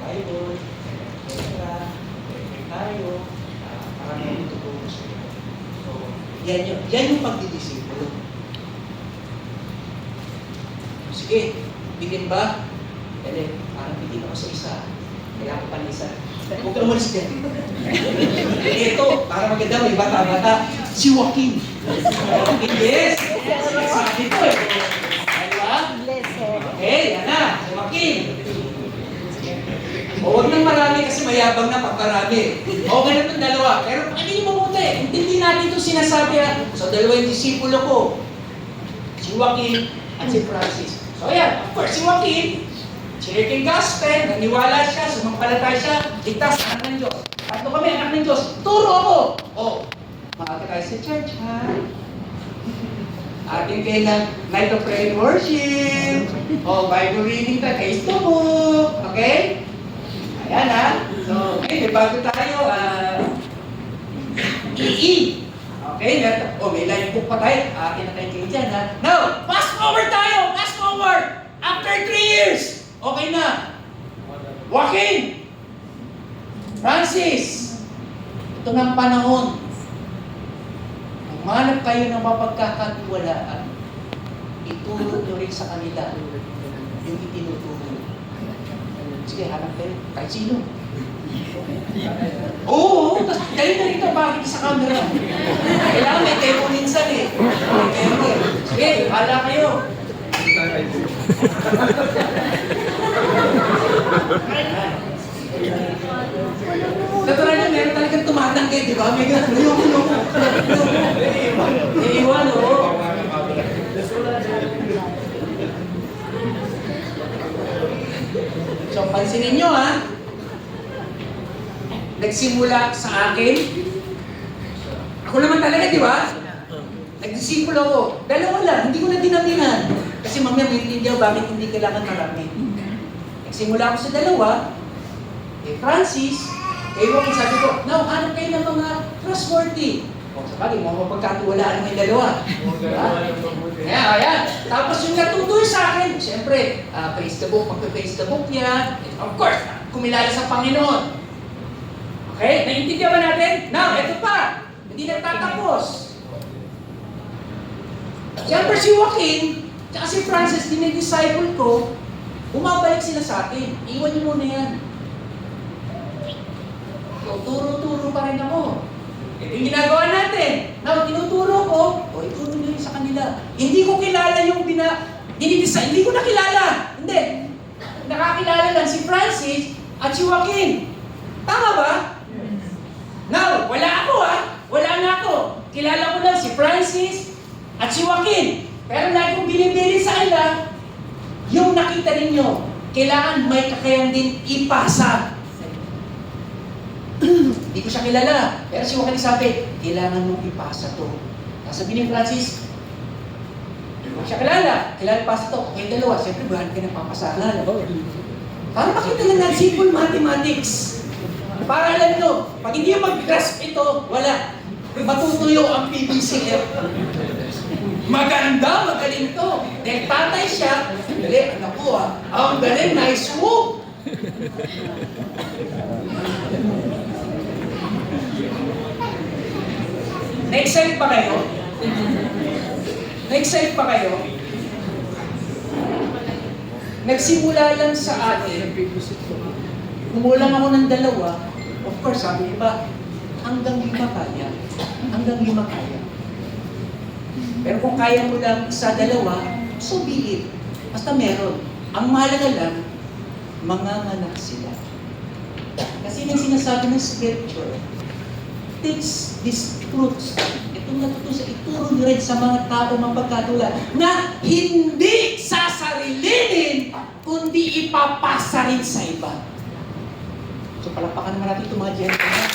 Bible, etc. Tayo, maraming tutulong sa iyo. So, yan yung pagdidisipulo. Sige, bigyan ba? Dali, parang bigyan ako sa isa. Kailangan ko pa ng isa. Huwag ka umalis dyan. Ito, para maganda, may bata-bata. Si Joaquin. Yes! Sabi ko eh. Diba? Okay, yan na. Si Joaquin. O huwag nang marami kasi mayabang na pag marami. O ganun itong dalawa. Pero pakinggan mo mabuti. Intindi natin itong sinasabi sa dalawang disipulo ko. Si Joaquin at si Francis. So ayan, of course, si Joaquin, sharing gospel, naniwala siya, sumampalataya siya, ligtas, anak ng Diyos. Tatlo kami, anak ng Diyos. Turo ako! O, maaga tayo sa church, ha? Ating kailang night of prayer and worship. O, Bible reading tayo, face to book. Okay? Ayan, ha? So, okay, may bago tayo. Okay, may line book pa tayo. Atin na tayo kayo dyan, ha? Now, fast forward tayo! Fast forward! After 3 years! Okay na. Joaquin! Francis! Ito ng panahon. Humanap kayo ng mapagkakatiwalaan. Ituro nyo rin sa kanila yung itinuturo. Sige, hanap kayo. Kahit sino. Oo, tapos kayo na rito. Bakit sa camera? Kailangan may tempo minsan eh. May tempo eh. Sige, hala kayo. Natural na meron talagang tumatangke, di ba? May gano'n, ayoko. Iiwan, oo. So, pansinin nyo, ha? Nagsimula sa akin. Ako naman talaga, di ba? Nagdisipulo ako. Dalawa lang, hindi ko na dinamihan. Kasi mamaya may hindi ako bakit hindi kailangan marami. Nagsimula ako sa dalawa, kay Francis, kay Joaquin, sabi ko, now, hanap kayo ng mga trustworthy. O, sabagay, mga mapagkatiwalaan ng dalawa. Kaya, ayan. Tapos yung natutuloy sa akin, siyempre, praise the book, magpa-praise the book yan. And of course, kumilala sa Panginoon. Okay? Naiintindihan ba natin? Now, ito pa. Hindi nagtatapos. Siyempre si Joaquin, tsaka si Francis, dinidisciple ko, bumabalik sila sa akin. Iwan niyo muna yan. So, turo-turo pa rin ako. Ito yung ginagawa natin. Now, tinuturo ko, ituro niyo rin sa kanila. Hindi ko kilala yung hindi ko nakilala. Hindi. Nakakilala lang si Francis at si Joaquin. Tama ba? Now, wala ako Wala na ako. Kilala ko lang si Francis at si Joaquin. Pero lagi kong binibili sa kanila, yung nakita ninyo, kailangan may kakayahan din ipasa. Hindi ko siya kilala. Pero si Joaquin sabi, kailangan mong ipasa to. Sabi ni Francis, hindi ko siya kilala. Kailangan ipasa to. Okay, dalawa. Siyempre, buhan ka ng papasahan. Para makita lang natin simple mathematics. Para alam nyo, pag hindi yung mag-grasp ito, wala. Matutuyo ang PBCF. Maganda, magaling to. Dahil tatay siya, dali, anak ko ang galing, nice move. Na-excite pa kayo? Na-excite pa kayo? Nagsimula lang sa atin, kumulang ako ng dalawa, of course, sabi ba, hanggang 5 kaya. Hanggang 5 kaya. Pero kung kaya mo lang sa 2, so be it. Basta meron. Ang mahalaga lang, manganganak sila. Kasi yung sinasabi ng scripture, teach these truths. Itong natutusan, ituro nyo rin sa mga tao mapagkatula na hindi sasarilinin, kundi ipapasa rin sa iba. So palakpakan naman natin itong mga gentlemen.